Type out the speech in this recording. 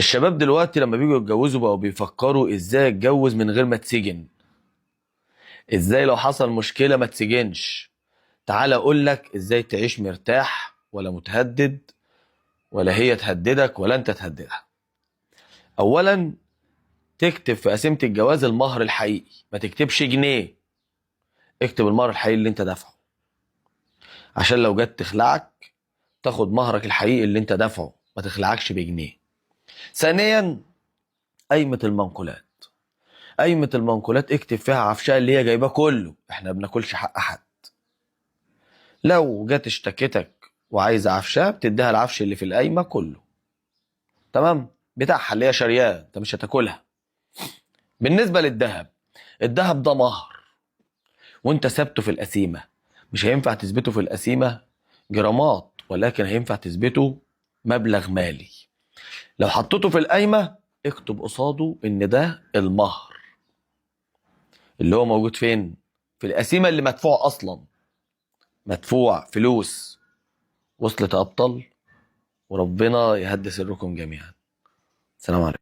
الشباب دلوقتي لما بيجوا يتجوزوا بقوا بيفكروا ازاي اتجوز من غير ما اتسجن. ازاي لو حصل مشكلة ما تسجنش. تعال اقول لك ازاي تعيش مرتاح ولا متهدد، ولا هي تهددك ولا انت تهددها. اولا، تكتب في قسيمة الجواز المهر الحقيقي، ما تكتبش جنيه. اكتب المهر الحقيقي اللي انت دافعه، عشان لو جت تخلعك تاخد مهرك الحقيقي اللي انت دافعه، ما تخلعكش بجنيه. ثانيا، قايمة المنقولات. قايمة المنقولات اكتب فيها عفشها اللي هي جايباه كله، احنا بناكلش حق حد. لو جت اشتكتك وعايزة عفشها بتديها العفش اللي في القايمة كله، تمام، بتاعها اللي هي شارياه، انت مش هتاكلها. بالنسبة للذهب، الذهب ده مهر وانت ثابته في القسيمة، مش هينفع تثبته في القسيمة جرامات، ولكن هينفع تثبته مبلغ مالي. لو حطيته في القايمة اكتب قصاده ان ده المهر اللي هو موجود فين؟ في القسيمة اللي مدفوع اصلا، مدفوع فلوس. وصلت يا ابطال؟ وربنا يهدي سركم جميعا. سلام عليكم.